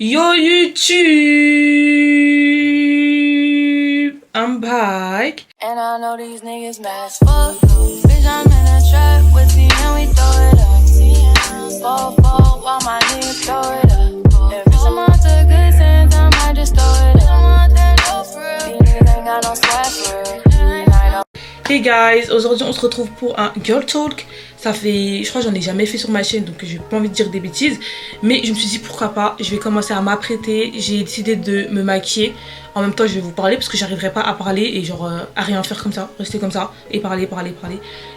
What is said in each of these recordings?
Yo YouTube, I'm back. And I know these niggas mad as fuck. Bitch, I'm in a trap with C and we throw it up. Fall while my niggas throw it up. Every time I took good sense, I might just throw it up. I want that low for real. These niggas ain't got no swag for real. Hey guys, aujourd'hui on se retrouve pour un girl talk. Ça fait, je crois que j'en ai jamais fait sur ma chaîne, donc j'ai pas envie de dire des bêtises. Mais je me suis dit pourquoi pas, je vais commencer à m'apprêter. J'ai décidé de me maquiller. En même temps je vais vous parler parce que j'arriverai pas à parler et genre à rien faire comme ça, rester comme ça et parler.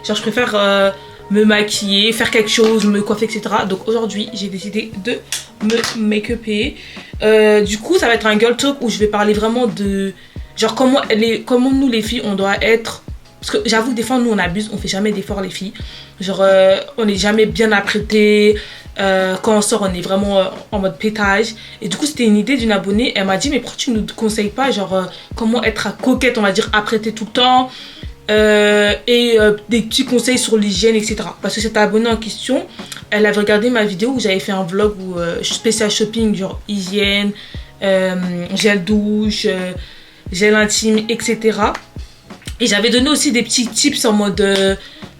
Genre je préfère me maquiller, faire quelque chose, me coiffer, etc. Donc aujourd'hui j'ai décidé de me make-upper. Du coup ça va être un girl talk où je vais parler vraiment de genre comment nous les filles on doit être. Parce que j'avoue que des fois nous on abuse, on fait jamais d'efforts les filles. Genre on n'est jamais bien apprêté. Quand on sort on est vraiment en mode pétage. Et du coup c'était une idée d'une abonnée. Elle m'a dit mais pourquoi tu nous conseilles pas genre comment être coquette, on va dire apprêtée tout le temps. Et des petits conseils sur l'hygiène, etc. Parce que cette abonnée en question, elle avait regardé ma vidéo où j'avais fait un vlog où spécial shopping, genre hygiène, gel douche, gel intime, etc. Et j'avais donné aussi des petits tips en mode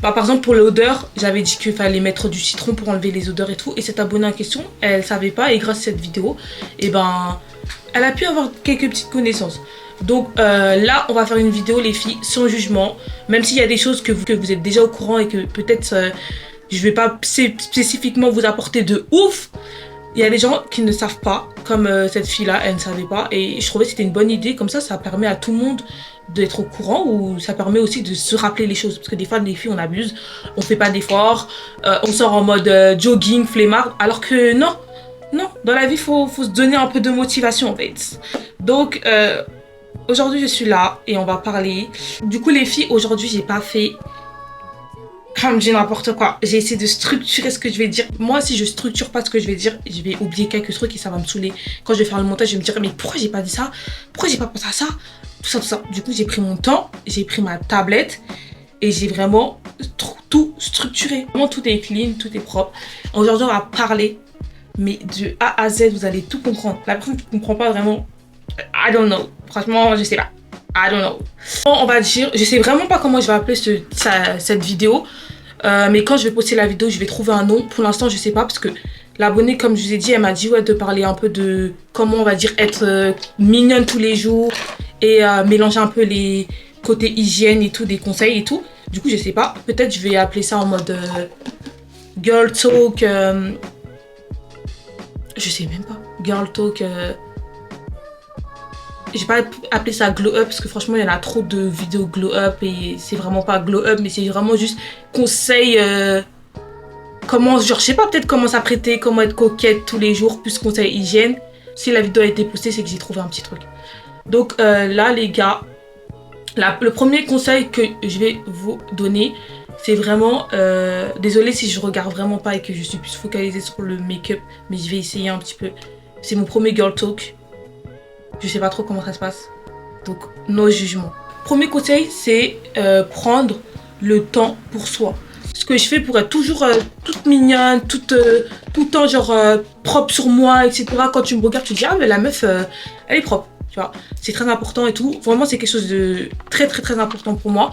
par exemple pour l'odeur, j'avais dit qu'il fallait mettre du citron pour enlever les odeurs et tout. Et cette abonnée en question, elle savait pas, et grâce à cette vidéo, et ben elle a pu avoir quelques petites connaissances. Donc là on va faire une vidéo les filles sans jugement, même s'il y a des choses que vous êtes déjà au courant et que peut-être je vais pas spécifiquement vous apporter de ouf. Il y a des gens qui ne savent pas, comme cette fille là, elle ne savait pas, et je trouvais que c'était une bonne idée. Comme ça permet à tout le monde d'être au courant, ou ça permet aussi de se rappeler les choses, parce que des fois les filles on abuse, on fait pas d'efforts, on sort en mode jogging, flemmard, alors que non, dans la vie faut se donner un peu de motivation en fait. Donc aujourd'hui je suis là et on va parler. Du coup les filles, aujourd'hui j'ai pas fait comme j'ai n'importe quoi. J'ai essayé de structurer ce que je vais dire. Moi si je structure pas ce que je vais dire, je vais oublier quelques trucs et ça va me saouler. Quand je vais faire le montage je vais me dire mais pourquoi j'ai pas dit ça, pourquoi j'ai pas pensé à ça, tout ça. Du coup j'ai pris mon temps, j'ai pris ma tablette et j'ai vraiment tout structuré. Vraiment tout est clean, tout est propre. Aujourd'hui on va parler, mais de A à Z vous allez tout comprendre. La personne qui ne comprend pas vraiment, I don't know. Franchement, je sais pas. I don't know. On va dire, je sais vraiment pas comment je vais appeler cette vidéo. Mais quand je vais poster la vidéo, je vais trouver un nom. Pour l'instant, je sais pas parce que l'abonnée, comme je vous ai dit, elle m'a dit ouais, de parler un peu de comment on va dire être mignonne tous les jours et mélanger un peu les côtés hygiène et tout, des conseils et tout. Du coup, je sais pas. Peut-être je vais appeler ça en mode girl talk. Je sais même pas. Girl talk. J'ai pas appelé ça glow up parce que franchement il y en a trop de vidéos glow up et c'est vraiment pas glow up, mais c'est vraiment juste conseil comment, genre je sais pas, peut-être comment s'apprêter, comment être coquette tous les jours, plus conseil hygiène. Si la vidéo a été postée c'est que j'ai trouvé un petit truc. Donc là les gars, le premier conseil que je vais vous donner, c'est vraiment désolée si je regarde vraiment pas et que je suis plus focalisée sur le make-up, mais je vais essayer un petit peu. C'est mon premier girl talk. Je sais pas trop comment ça se passe, donc no jugement. Premier conseil, c'est prendre le temps pour soi. Ce que je fais pour être toujours toute mignonne, tout le temps genre propre sur moi, etc. Quand tu me regardes, tu te dis ah mais la meuf, elle est propre, tu vois. C'est très important et tout. Vraiment, c'est quelque chose de très important pour moi.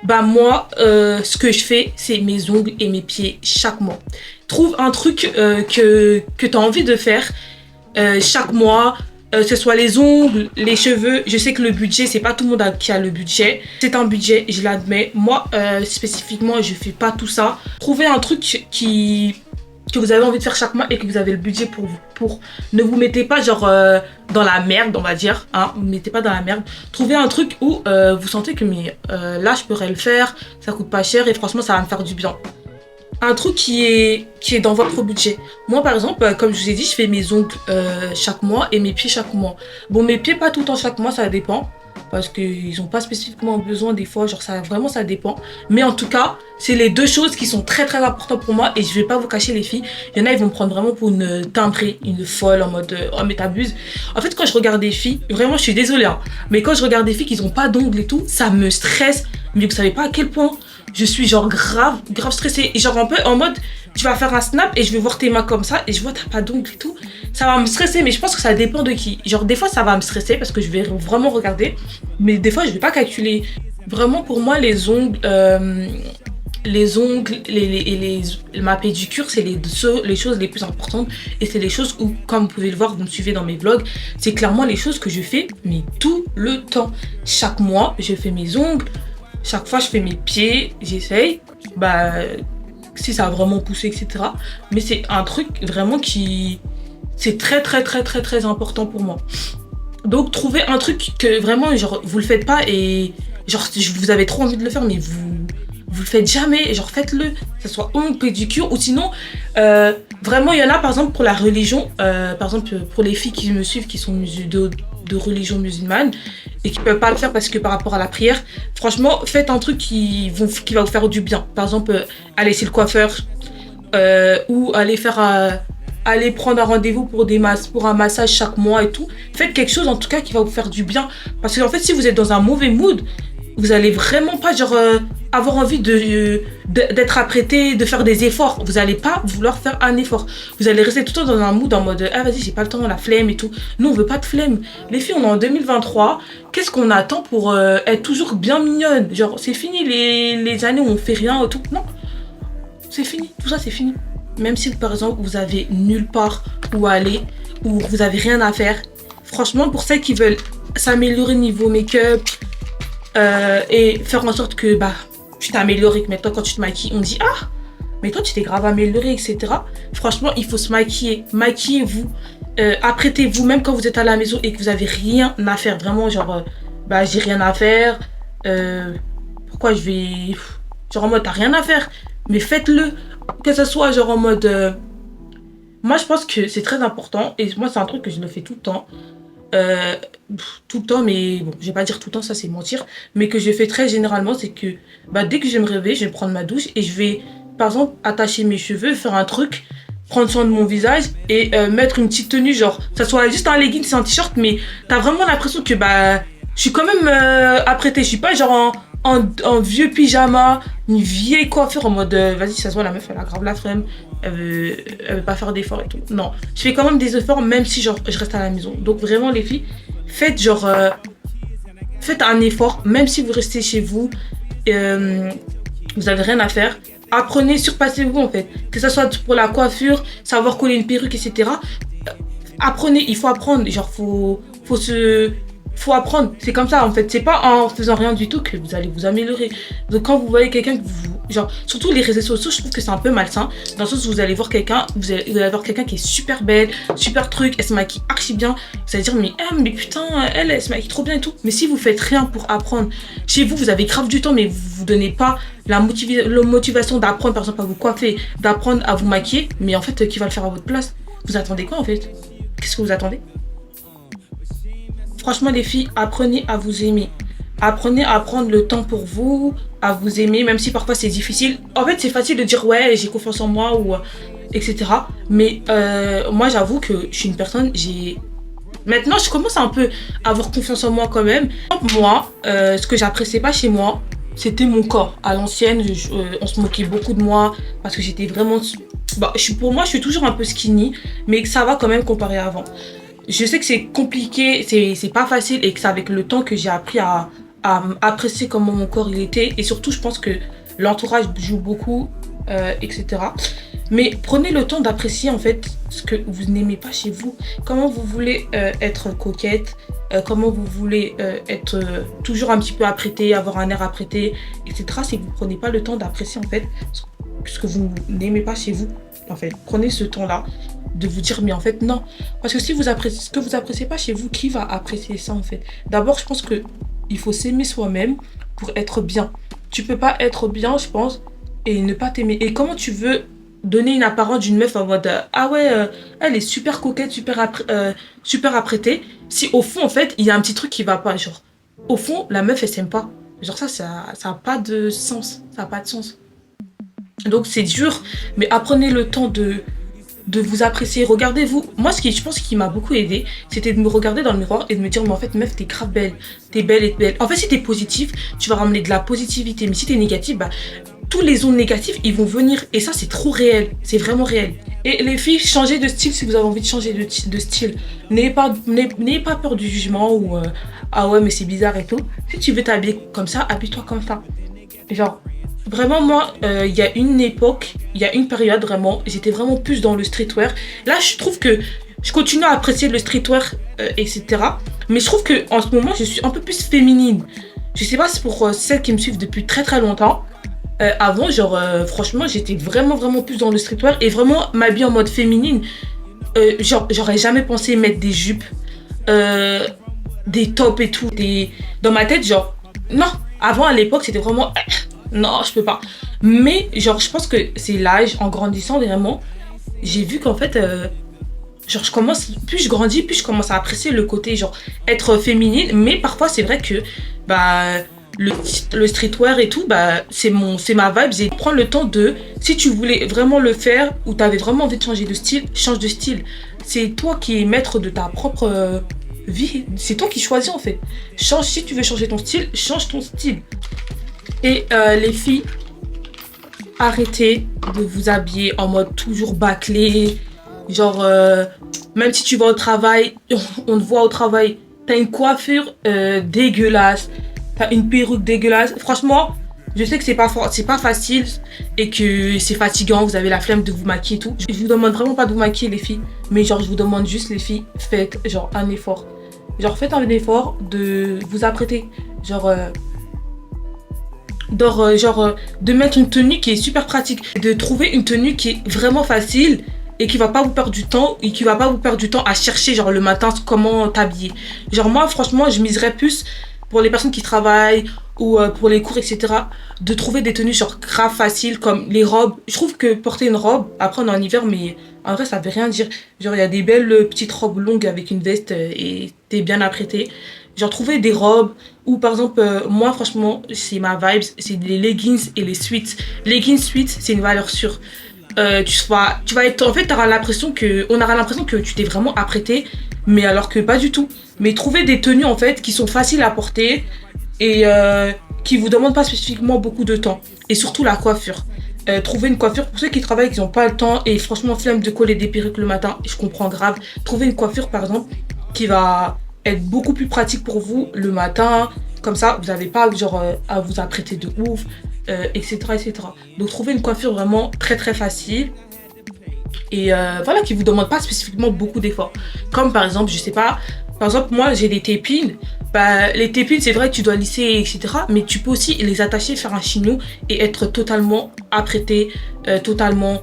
Bah moi, ce que je fais, c'est mes ongles et mes pieds chaque mois. Trouve un truc que tu as envie de faire chaque mois. Que ce soit les ongles, les cheveux. Je sais que le budget, c'est pas tout le monde qui a le budget. C'est un budget, je l'admets. Moi, spécifiquement, je fais pas tout ça. Trouvez un truc que vous avez envie de faire chaque mois et que vous avez le budget pour. Ne vous mettez pas genre dans la merde, on va dire. Hein, vous ne mettez pas dans la merde. Trouvez un truc où vous sentez que mais, là, je pourrais le faire. Ça coûte pas cher et franchement, ça va me faire du bien. Un truc qui est dans votre budget. Moi par exemple, comme je vous ai dit, je fais mes ongles chaque mois et mes pieds chaque mois. Bon, mes pieds pas tout le temps chaque mois, ça dépend. Parce qu'ils n'ont pas spécifiquement besoin des fois, genre ça dépend. Mais en tout cas, c'est les deux choses qui sont très importantes pour moi. Et je vais pas vous cacher les filles, il y en a ils vont me prendre vraiment pour une timbrée, une folle en mode oh mais t'abuses. En fait quand je regarde des filles, vraiment je suis désolée hein, mais quand je regarde des filles qui n'ont pas d'ongles et tout, ça me stresse. Mais vous savez pas à quel point je suis genre grave stressée. Et genre un peu en mode, tu vas faire un snap et je vais voir tes mains comme ça et je vois t'as pas d'ongles et tout. ça va me stresser, mais je pense que ça dépend de qui. Genre, des fois, ça va me stresser parce que je vais vraiment regarder, mais des fois, je vais pas calculer. Vraiment, pour moi, les ongles ma pédicure, c'est les choses les plus importantes. Et c'est les choses où, comme vous pouvez le voir, vous me suivez dans mes vlogs, c'est clairement les choses que je fais, mais tout le temps. Chaque mois, je fais mes ongles. Chaque fois, je fais mes pieds. J'essaye. Bah, si ça a vraiment poussé, etc. Mais c'est un truc vraiment qui... C'est très, très, très, très, très important pour moi. Donc, trouver un truc que vraiment, genre, vous le faites pas et... Genre, vous avez trop envie de le faire, mais vous le faites jamais, genre faites-le, que ce soit ongles, pédicure, ou sinon, vraiment, il y en a par exemple pour la religion, par exemple pour les filles qui me suivent, qui sont de religion musulmane, et qui peuvent pas le faire parce que par rapport à la prière, franchement, faites un truc qui va vous faire du bien. Par exemple, aller chez le coiffeur, ou aller prendre un rendez-vous pour un massage chaque mois et tout. Faites quelque chose en tout cas qui va vous faire du bien. Parce qu'en fait, si vous êtes dans un mauvais mood, vous allez vraiment pas avoir envie d'être apprêté, de faire des efforts. Vous allez pas vouloir faire un effort. Vous allez rester tout le temps dans un mood en mode ah vas-y j'ai pas le temps, la flemme et tout. Nous on veut pas de flemme. Les filles on est en 2023. Qu'est-ce qu'on attend pour être toujours bien mignonne? Genre c'est fini les années où on fait rien et tout. Non, c'est fini. Tout ça c'est fini. Même si par exemple vous avez nulle part où aller, ou vous avez rien à faire. Franchement pour celles qui veulent s'améliorer niveau make-up, et faire en sorte que bah tu t'es amélioré, que maintenant quand tu te maquilles on dit ah mais toi tu t'es grave amélioré, etc. Franchement il faut se maquiller, maquillez-vous, apprêtez-vous même quand vous êtes à la maison et que vous avez rien à faire, vraiment genre bah j'ai rien à faire, pourquoi je vais genre en mode t'as rien à faire, mais faites-le, que ce soit genre en mode moi je pense que c'est très important et moi c'est un truc que je le fais tout le temps. Tout le temps, mais bon, je vais pas dire tout le temps, ça c'est mentir, mais que je fais très généralement, c'est que bah, dès que je vais me réveiller, je vais prendre ma douche et je vais, par exemple, attacher mes cheveux, faire un truc, prendre soin de mon visage et mettre une petite tenue, genre, ça soit juste un legging, c'est un t-shirt, mais t'as vraiment l'impression que bah, je suis quand même apprêtée, je suis pas genre en vieux pyjama, une vieille coiffure en mode vas-y, ça se voit, la meuf elle a grave la flemme, elle veut pas faire d'efforts et tout. Non, je fais quand même des efforts même si genre je reste à la maison. Donc vraiment les filles, faites genre faites un effort même si vous restez chez vous, vous avez rien à faire. Apprenez, surpassez-vous en fait, que ça soit pour la coiffure, savoir coller une perruque, etc. Apprenez, il faut apprendre, genre faut apprendre, c'est comme ça en fait, c'est pas en faisant rien du tout que vous allez vous améliorer. Donc quand vous voyez quelqu'un que genre, surtout les réseaux sociaux, je trouve que c'est un peu malsain, dans le sens où vous allez voir quelqu'un, vous allez voir quelqu'un qui est super belle, super truc, elle se maquille archi bien, vous allez dire mais putain, elle se maquille trop bien et tout. Mais si vous faites rien pour apprendre, chez vous, vous avez grave du temps, mais vous donnez pas la motivation d'apprendre par exemple à vous coiffer, d'apprendre à vous maquiller, mais en fait, qui va le faire à votre place? Vous attendez quoi en fait? Qu'est-ce que vous attendez? Franchement les filles, apprenez à vous aimer. Apprenez à prendre le temps pour vous, à vous aimer, même si parfois c'est difficile. En fait c'est facile de dire ouais j'ai confiance en moi ou etc. Mais moi j'avoue que je suis une personne, maintenant je commence un peu à avoir confiance en moi quand même. Moi, ce que j'appréciais pas chez moi, c'était mon corps. À l'ancienne, on se moquait beaucoup de moi parce que j'étais vraiment... Bah, pour moi je suis toujours un peu skinny, mais ça va quand même comparé à avant. Je sais que c'est compliqué, c'est pas facile et que c'est avec le temps que j'ai appris à apprécier comment mon corps il était. Et surtout, je pense que l'entourage joue beaucoup, etc. Mais prenez le temps d'apprécier en fait ce que vous n'aimez pas chez vous. Comment vous voulez être coquette, comment vous voulez être toujours un petit peu apprêtée, avoir un air apprêté, etc. Si vous prenez pas le temps d'apprécier en fait ce que vous n'aimez pas chez vous. En fait, prenez ce temps-là de vous dire mais en fait non, parce que si vous appréciez ce que vous appréciez pas chez vous, qui va apprécier ça en fait? D'abord je pense que il faut s'aimer soi-même pour être bien. Tu peux pas être bien je pense et ne pas t'aimer. Et comment tu veux donner une apparence d'une meuf en mode ah ouais elle est super coquette, super apprêtée, si au fond en fait il y a un petit truc qui va pas, genre au fond la meuf elle s'aime pas, genre ça a pas de sens, ça a pas de sens. Donc c'est dur, mais apprenez le temps de vous apprécier. Regardez-vous. Moi, je pense qui m'a beaucoup aidé, c'était de me regarder dans le miroir et de me dire, mais en fait, meuf, t'es grave belle. T'es belle et belle. En fait, si t'es positif, tu vas ramener de la positivité. Mais si t'es négatif, bah, tous les ondes négatives, ils vont venir. Et ça, c'est trop réel. C'est vraiment réel. Et les filles, changez de style si vous avez envie de changer de style. N'ayez pas peur du jugement ou ah ouais, mais c'est bizarre et tout. Si tu veux t'habiller comme ça, habille-toi comme ça. Genre, vraiment, moi, il y a une époque, il y a une période vraiment, j'étais vraiment plus dans le streetwear. Là, je trouve que je continue à apprécier le streetwear, etc. Mais je trouve qu'en ce moment, je suis un peu plus féminine. Je sais pas, c'est pour celles qui me suivent depuis très très longtemps. Avant, genre, franchement, j'étais vraiment plus dans le streetwear et vraiment m'habiller en mode féminine. Genre, j'aurais jamais pensé mettre des jupes, des tops et tout. Dans ma tête, genre, non. Avant, à l'époque, c'était vraiment, non, je peux pas. Mais, genre, je pense que c'est l'âge, en grandissant vraiment, j'ai vu qu'en fait, genre, plus je grandis, plus je commence à apprécier le côté, genre, être féminine. Mais parfois, c'est vrai que, bah, le streetwear et tout, bah, c'est ma vibe. Et prendre le temps si tu voulais vraiment le faire ou t'avais vraiment envie de changer de style, change de style. C'est toi qui es maître de ta propre vie. C'est toi qui choisis en fait. Si tu veux changer ton style, change ton style. Et les filles, arrêtez de vous habiller en mode toujours bâclé. Genre, même si tu vas au travail, on te voit au travail, t'as une coiffure dégueulasse. T'as une perruque dégueulasse. Franchement, je sais que c'est pas facile et que c'est fatigant. Vous avez la flemme de vous maquiller et tout. Je vous demande vraiment pas de vous maquiller, les filles. Mais genre, je vous demande juste, les filles, faites genre un effort. Genre, faites un effort de vous apprêter. Genre, de mettre une tenue qui est super pratique. De trouver une tenue qui est vraiment facile et qui va pas vous perdre du temps à chercher genre le matin comment t'habiller. Genre, moi, franchement, je miserais plus pour les personnes qui travaillent ou pour les cours, etc., de trouver des tenues genre grave faciles comme les robes. Je trouve que porter une robe, après on est en hiver, mais en vrai ça veut rien dire. Genre il y a des belles petites robes longues avec une veste et t'es bien apprêtée. Genre trouver des robes ou par exemple, moi franchement, c'est ma vibe, c'est les leggings et les sweats. Leggings, sweats, c'est une valeur sûre. Tu vas être, en fait, on aura l'impression que tu t'es vraiment apprêté, mais alors que pas du tout. Mais trouver des tenues en fait qui sont faciles à porter et qui vous demandent pas spécifiquement beaucoup de temps. Et surtout la coiffure. Trouver une coiffure pour ceux qui travaillent, qui n'ont pas le temps et franchement flemme de coller des perruques le matin, je comprends grave. Trouver une coiffure par exemple qui va être beaucoup plus pratique pour vous le matin. Comme ça, vous n'avez pas genre à vous apprêter de ouf. Etc. Donc trouver une coiffure vraiment très très facile et voilà, qui vous demande pas spécifiquement beaucoup d'efforts. Comme par exemple, je sais pas, par exemple moi j'ai des tépines. Bah, les tépines c'est vrai que tu dois lisser etc. Mais tu peux aussi les attacher, faire un chignon et être totalement apprêté, totalement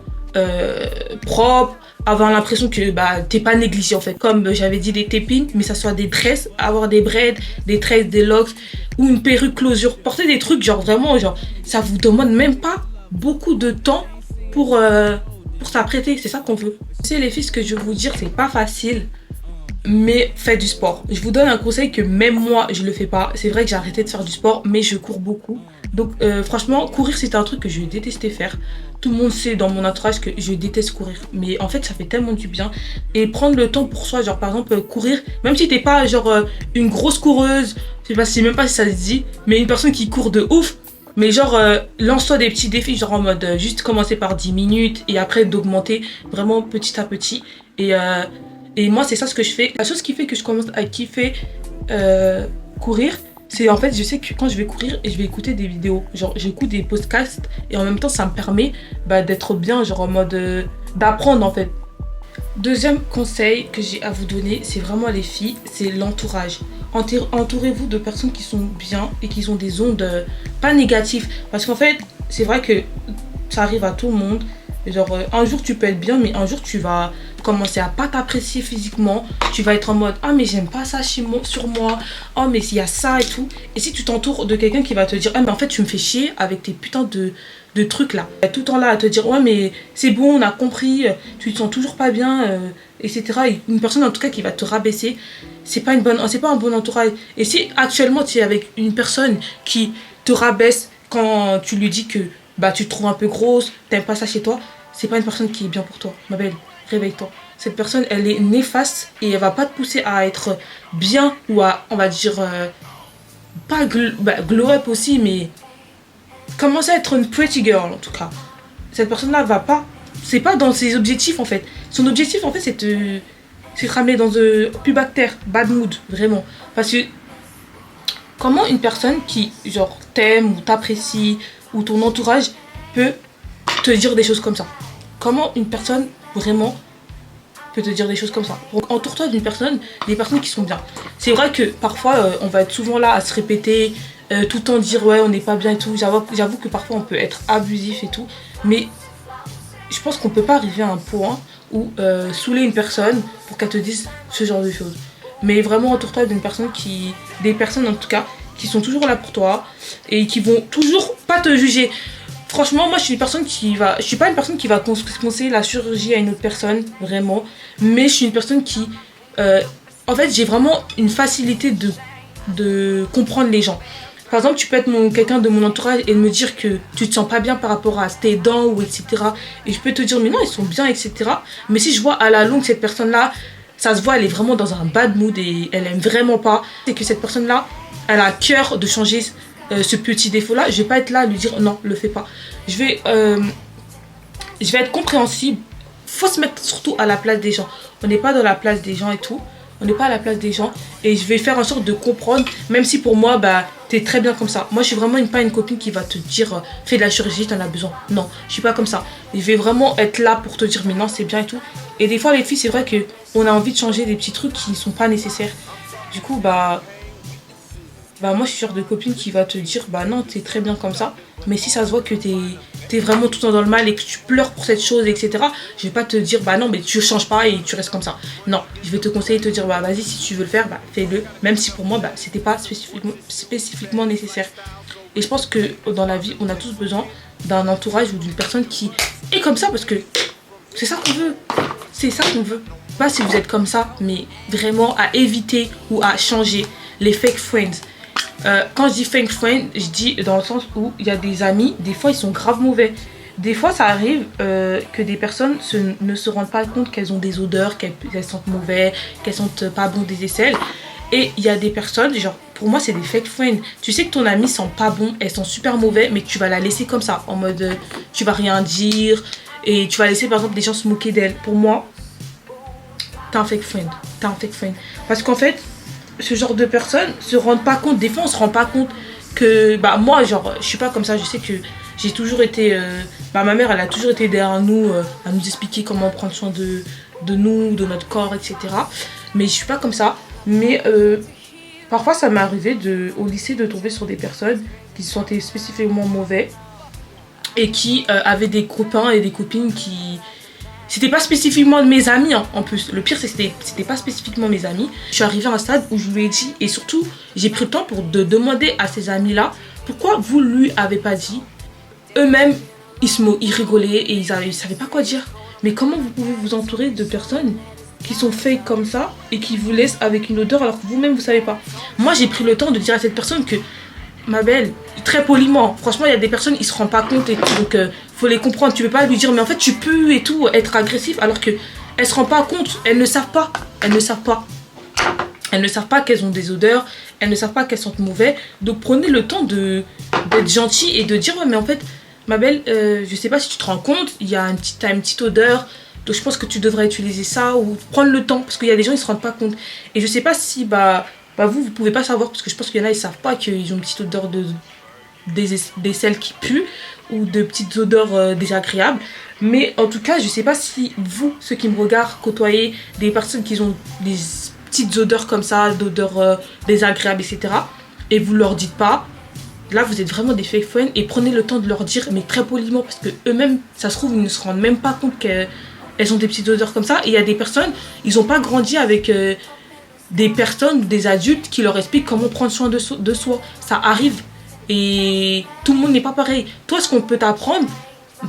propre, avoir l'impression que bah t'es pas négligé en fait. Comme j'avais dit des tépines, mais ça soit des tresses, avoir des braids, des tresses, des locks ou une perruque closure. Porter des trucs genre vraiment genre ça vous demande même pas beaucoup de temps pour s'apprêter, c'est ça qu'on veut. C'est les filles, ce que je veux vous dire, c'est pas facile. Mais faites du sport. Je vous donne un conseil que même moi je le fais pas. C'est vrai que j'ai arrêté de faire du sport, mais je cours beaucoup. Donc franchement, courir c'est un truc que je détestais faire. Tout le monde sait dans mon entourage que je déteste courir. Mais en fait ça fait tellement du bien. Et prendre le temps pour soi, genre par exemple courir, même si t'es pas genre une grosse coureuse, je sais même pas si ça se dit, mais une personne qui court de ouf. Mais genre lance-toi des petits défis, genre en mode juste commencer par 10 minutes et après d'augmenter vraiment petit à petit. Et moi, c'est ça ce que je fais. La chose qui fait que je commence à kiffer courir, c'est en fait, je sais que quand je vais courir, je vais écouter des vidéos. Genre, j'écoute des podcasts et en même temps, ça me permet d'être bien, genre en mode d'apprendre en fait. Deuxième conseil que j'ai à vous donner, c'est vraiment les filles, c'est l'entourage. Entourez-vous de personnes qui sont bien et qui ont des ondes pas négatives. Parce qu'en fait, c'est vrai que ça arrive à tout le monde. Genre, un jour tu peux être bien, mais un jour tu vas commencer à pas t'apprécier physiquement. Tu vas être en mode, ah mais j'aime pas ça sur moi. Oh mais il y a ça et tout. Et si tu t'entoures de quelqu'un qui va te dire, ah mais en fait tu me fais chier avec tes putains de trucs là. Tout le temps là à te dire, ouais mais c'est bon, on a compris, tu te sens toujours pas bien, etc. Et une personne en tout cas qui va te rabaisser, c'est pas un bon entourage. Et si actuellement tu es avec une personne qui te rabaisse quand tu lui dis que tu te trouves un peu grosse, t'aimes pas ça chez toi, c'est pas une personne qui est bien pour toi, ma belle. réveille-toi. Cette personne, elle est néfaste et elle va pas te pousser à être bien ou à, on va dire, pas glow up aussi, mais commencer à être une pretty girl en tout cas. Cette personne-là va pas, c'est pas dans ses objectifs en fait. Son objectif en fait c'est de ramener dans un pubactère, bad mood, vraiment. Parce que comment une personne qui genre t'aime ou t'apprécie ou ton entourage peut te dire des choses comme ça? Comment une personne vraiment peut te dire des choses comme ça? Donc entoure-toi des personnes qui sont bien. C'est vrai que parfois on va être souvent là à se répéter, tout le temps dire ouais on n'est pas bien et tout. J'avoue que parfois on peut être abusif et tout, mais je pense qu'on peut pas arriver à un point où saouler une personne pour qu'elle te dise ce genre de choses. Mais vraiment entoure-toi des personnes en tout cas qui sont toujours là pour toi et qui vont toujours pas te juger. Franchement, moi je suis je suis pas une personne qui va conseiller la chirurgie à une autre personne, vraiment. Mais je suis une personne qui, en fait, j'ai vraiment une facilité de comprendre les gens. Par exemple, tu peux être quelqu'un de mon entourage et me dire que tu te sens pas bien par rapport à tes dents ou etc. Et je peux te dire, mais non, ils sont bien, etc. Mais si je vois à la longue cette personne-là, ça se voit, elle est vraiment dans un bad mood et elle aime vraiment pas. C'est que cette personne-là, elle a à cœur de changer ce petit défaut-là. Je vais pas être là à lui dire, non, le fais pas. Je vais être compréhensible. Faut se mettre surtout à la place des gens. On n'est pas dans la place des gens et tout. On n'est pas à la place des gens. Et je vais faire en sorte de comprendre, même si pour moi, bah, t'es très bien comme ça. Moi, je suis vraiment pas une copine qui va te dire, fais de la chirurgie, t'en as besoin. Non, je suis pas comme ça. Je vais vraiment être là pour te dire, mais non, c'est bien et tout. Et des fois, les filles, c'est vrai qu'on a envie de changer des petits trucs qui ne sont pas nécessaires. Du coup, bah moi, je suis genre de copine qui va te dire, bah non, t'es très bien comme ça. Mais si ça se voit que t'es vraiment tout le temps dans le mal et que tu pleures pour cette chose, etc., je vais pas te dire, bah non, mais tu changes pas et tu restes comme ça. Non, je vais te conseiller de te dire, bah vas-y, si tu veux le faire, bah fais-le. Même si pour moi, bah c'était pas spécifiquement nécessaire. Et je pense que dans la vie, on a tous besoin d'un entourage ou d'une personne qui est comme ça parce que c'est ça qu'on veut. C'est ça qu'on veut. Pas si vous êtes comme ça, mais vraiment à éviter ou à changer les fake friends. Quand je dis fake friend, je dis dans le sens où il y a des amis, des fois ils sont grave mauvais. Des fois ça arrive que des personnes ne se rendent pas compte qu'elles ont des odeurs, qu'elles sentent mauvais, qu'elles sentent pas bon des aisselles. Et il y a des personnes, genre pour moi c'est des fake friends. Tu sais que ton amie sent pas bon, elle sent super mauvais, mais tu vas la laisser comme ça, en mode tu vas rien dire et tu vas laisser par exemple des gens se moquer d'elle. Pour moi, t'es un fake friend. Parce qu'en fait, ce genre de personnes se rendent pas compte, des fois on se rend pas compte que bah moi genre je suis pas comme ça. Je sais que j'ai toujours été ma mère elle a toujours été derrière nous à nous expliquer comment prendre soin de nous, de notre corps, etc. Mais je suis pas comme ça. Mais parfois ça m'est arrivé au lycée de tomber sur des personnes qui se sentaient spécifiquement mauvais et qui avaient des copains et des copines qui c'était pas spécifiquement de mes amis en plus. Le pire c'est que c'était pas spécifiquement mes amis. Je suis arrivée à un stade où je lui ai dit, et surtout j'ai pris le temps de demander à ces amis là pourquoi vous lui avez pas dit. Eux-mêmes ils rigolaient et ils savaient pas quoi dire. Mais comment vous pouvez vous entourer de personnes qui sont fake comme ça et qui vous laissent avec une odeur alors que vous-même vous savez pas. Moi j'ai pris le temps de dire à cette personne que ma belle, très poliment, franchement il y a des personnes ils se rendent pas compte et tout, donc faut les comprendre. Tu peux pas lui dire mais en fait tu peux et tout être agressif alors que elles se rendent pas compte, elles ne savent pas qu'elles ont des odeurs, elles ne savent pas qu'elles sentent mauvais. Donc prenez le temps d'être gentil et de dire ouais mais en fait ma belle, je sais pas si tu te rends compte, t'as une petite odeur, donc je pense que tu devrais utiliser ça, ou prendre le temps parce qu'il y a des gens ils se rendent pas compte. Et je sais pas si vous pouvez pas savoir parce que je pense qu'il y en a ils savent pas qu'ils ont une petite odeur d'aisselle qui pue ou de petites odeurs désagréables. Mais en tout cas je sais pas si vous, ceux qui me regardent, côtoyez des personnes qui ont des petites odeurs comme ça, d'odeurs désagréables, etc. et vous leur dites pas. Là vous êtes vraiment des fake friends et prenez le temps de leur dire mais très poliment parce que eux-mêmes ça se trouve ils ne se rendent même pas compte qu'elles ont des petites odeurs comme ça. Et il y a des personnes, ils n'ont pas grandi avec des personnes, des adultes qui leur expliquent comment prendre soin de soi. Ça arrive et tout le monde n'est pas pareil. Toi ce qu'on peut t'apprendre,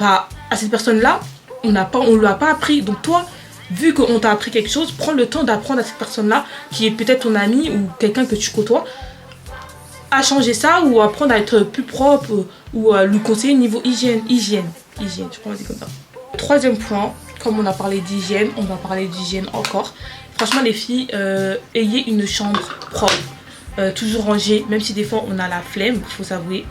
à cette personne-là on ne lui a pas appris. Donc toi vu qu'on t'a appris quelque chose, prends le temps d'apprendre à cette personne-là qui est peut-être ton ami ou quelqu'un que tu côtoies à changer ça ou apprendre à être plus propre ou à lui conseiller niveau hygiène, je crois qu'on dit comme ça. Troisième point, comme on a parlé d'hygiène, on va parler d'hygiène encore. Franchement les filles, ayez une chambre propre. Toujours rangée, même si des fois on a la flemme, faut s'avouer.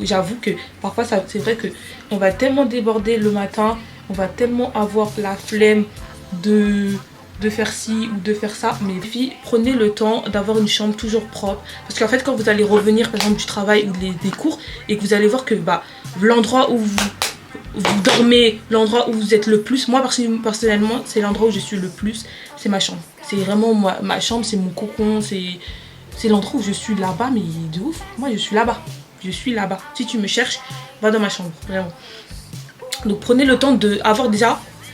J'avoue que parfois c'est vrai que on va tellement déborder le matin, on va tellement avoir la flemme de faire ci ou de faire ça. Mais les filles, prenez le temps d'avoir une chambre toujours propre. Parce qu'en fait quand vous allez revenir par exemple du travail ou des cours et que vous allez voir que l'endroit où vous dormez, l'endroit où vous êtes le plus, moi personnellement c'est l'endroit où je suis le plus, c'est ma chambre. C'est vraiment ma chambre, c'est mon cocon, c'est l'endroit où je suis là-bas, mais de ouf. Moi, je suis là-bas. Je suis là-bas. Si tu me cherches, va dans ma chambre. Vraiment. Donc, prenez le temps d'avoir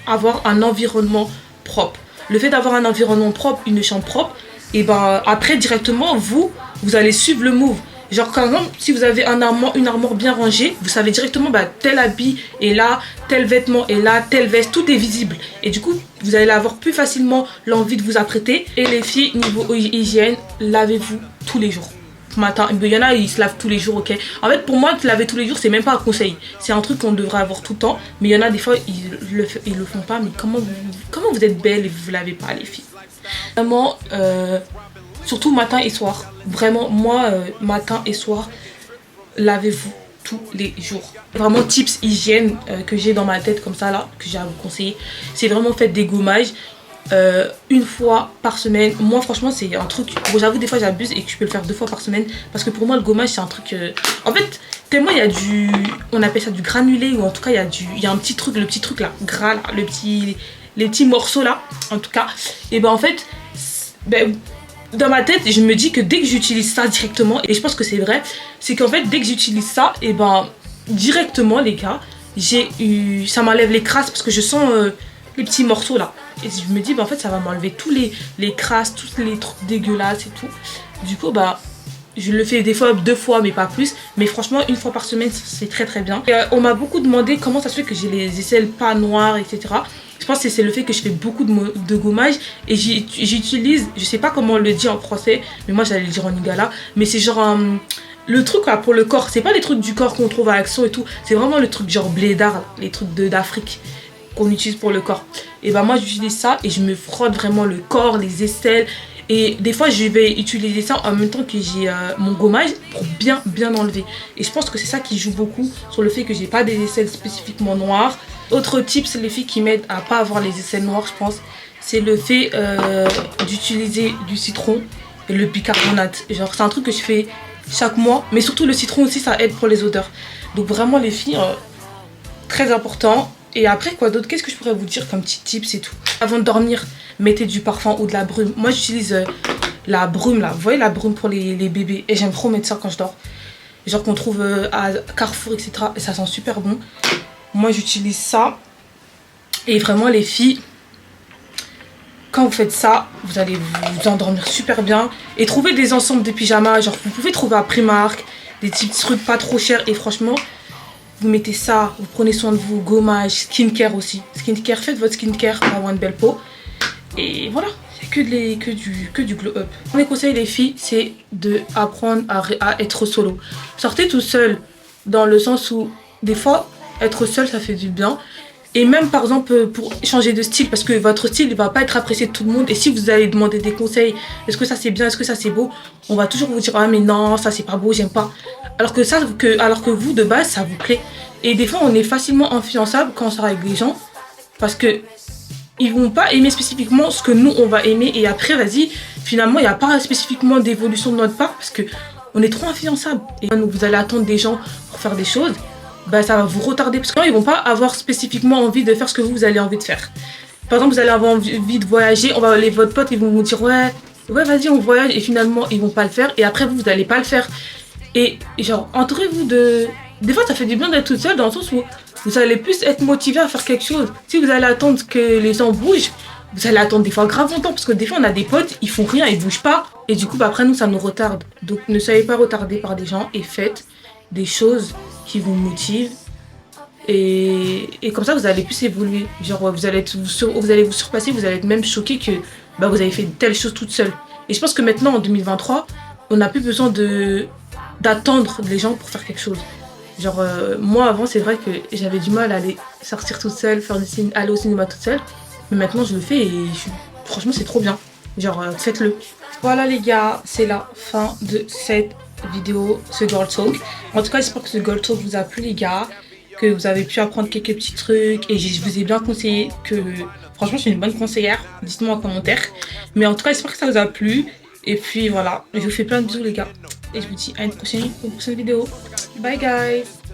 avoir un environnement propre. Le fait d'avoir un environnement propre, une chambre propre, et après, directement, vous allez suivre le move. Genre, par exemple, si vous avez une armoire bien rangée, vous savez directement, tel habit est là, tel vêtement est là, telle veste, tout est visible. Et du coup, vous allez avoir plus facilement l'envie de vous apprêter. Et les filles, niveau hygiène, lavez-vous tous les jours. Matin, il y en a, ils se lavent tous les jours, ok. En fait, pour moi, se laver tous les jours, c'est même pas un conseil. C'est un truc qu'on devrait avoir tout le temps. Mais il y en a des fois, ils le font pas. Mais comment vous êtes belles et vous vous lavez pas, les filles? Vraiment, surtout matin et soir. Vraiment, moi, matin et soir, lavez-vous tous les jours. Vraiment, tips hygiène que j'ai dans ma tête comme ça, là, que j'ai à vous conseiller. C'est vraiment faites des gommages une fois par semaine. Moi, franchement, c'est un truc... Bon, j'avoue, des fois, j'abuse et que je peux le faire 2 fois par semaine. Parce que pour moi, le gommage, c'est un truc... En fait, tellement il y a du... On appelle ça du granulé, ou en tout cas, il y a un petit truc, le petit truc là, gras, là, les petits morceaux là, en tout cas. Et en fait... dans ma tête, je me dis que dès que j'utilise ça directement, et je pense que c'est vrai, c'est qu'en fait, dès que j'utilise ça, directement, les gars, ça m'enlève les crasses parce que je sens les petits morceaux là. Et je me dis, en fait, ça va m'enlever tous les crasses, tous les trucs dégueulasses et tout. Du coup, je le fais des fois 2 fois, mais pas plus. Mais franchement, 1 fois par semaine, c'est très très bien. Et, on m'a beaucoup demandé comment ça se fait que j'ai les aisselles pas noires, etc. Je pense que c'est le fait que je fais beaucoup de gommage et j'utilise, je sais pas comment on le dit en français, mais moi j'allais le dire en lingala, mais c'est genre le truc là pour le corps, c'est pas les trucs du corps qu'on trouve à Action et tout, c'est vraiment le truc genre blédard, les trucs d'Afrique qu'on utilise pour le corps. Et moi j'utilise ça et je me frotte vraiment le corps, les aisselles. Et des fois, je vais utiliser ça en même temps que j'ai mon gommage pour bien enlever. Et je pense que c'est ça qui joue beaucoup sur le fait que j'ai pas des aisselles spécifiquement noires. Autre tips, les filles qui m'aident à pas avoir les aisselles noires, je pense, c'est le fait d'utiliser du citron et le bicarbonate. Genre, c'est un truc que je fais chaque mois. Mais surtout, le citron aussi, ça aide pour les odeurs. Donc vraiment, les filles, très important. Et après, quoi d'autre? Qu'est-ce que je pourrais vous dire comme petit tips et tout? Avant de dormir, mettez du parfum ou de la brume. Moi, j'utilise la brume, là. Vous voyez la brume pour les bébés? Et j'aime trop mettre ça quand je dors. Genre qu'on trouve à Carrefour, etc. Et ça sent super bon. Moi, j'utilise ça. Et vraiment, les filles, quand vous faites ça, vous allez vous endormir super bien. Et trouver des ensembles de pyjamas. Genre, vous pouvez trouver à Primark des petits trucs pas trop chers. Et franchement... Vous mettez ça, vous prenez soin de vous, gommage, skincare aussi. Skincare, faites votre skincare pour avoir une belle peau. Et voilà, c'est que du glow up. Mes conseils les filles, c'est d'apprendre à être solo. Sortez tout seul, dans le sens où des fois, être seul, ça fait du bien. Et même par exemple pour changer de style, parce que votre style ne va pas être apprécié de tout le monde. Et si vous allez demander des conseils, est-ce que ça c'est bien, est-ce que ça c'est beau, on va toujours vous dire ah mais non, ça c'est pas beau, j'aime pas. Alors que vous de base ça vous plaît. Et des fois on est facilement influençable quand on sort avec des gens, parce que ils vont pas aimer spécifiquement ce que nous on va aimer. Et après vas-y, finalement il n'y a pas spécifiquement d'évolution de notre part, parce que on est trop influençable. Et donc vous allez attendre des gens pour faire des choses, ça va vous retarder, parce qu'ils vont pas avoir spécifiquement envie de faire ce que vous avez envie de faire. Par exemple, vous allez avoir envie de voyager, votre pote, ils vont vous dire ouais vas-y on voyage, et finalement ils vont pas le faire, et après vous allez pas le faire. Et genre entourez-vous des fois ça fait du bien d'être toute seule, dans le sens où vous allez plus être motivé à faire quelque chose. Si vous allez attendre que les gens bougent, vous allez attendre des fois grave longtemps, parce que des fois on a des potes, ils font rien, ils bougent pas, et du coup après nous ça nous retarde. Donc ne soyez pas retardés par des gens et faites des choses qui vous motivent, et comme ça vous allez plus évoluer. Genre vous allez vous surpasser, vous allez être même choqué que vous avez fait telle chose toute seule. Et je pense que maintenant en 2023 on n'a plus besoin d'attendre les gens pour faire quelque chose. Genre, moi avant, c'est vrai que j'avais du mal à aller sortir toute seule, aller au cinéma toute seule. Mais maintenant, je le fais et franchement, c'est trop bien. Genre, faites-le. Voilà les gars, c'est la fin de cette vidéo, ce Girl Talk. En tout cas, j'espère que ce Girl Talk vous a plu les gars, que vous avez pu apprendre quelques petits trucs et je vous ai bien conseillé que... Franchement, je suis une bonne conseillère, dites-moi en commentaire. Mais en tout cas, j'espère que ça vous a plu. Et puis voilà, je vous fais plein de bisous les gars. Et je vous dis à une prochaine vidéo. Bye guys.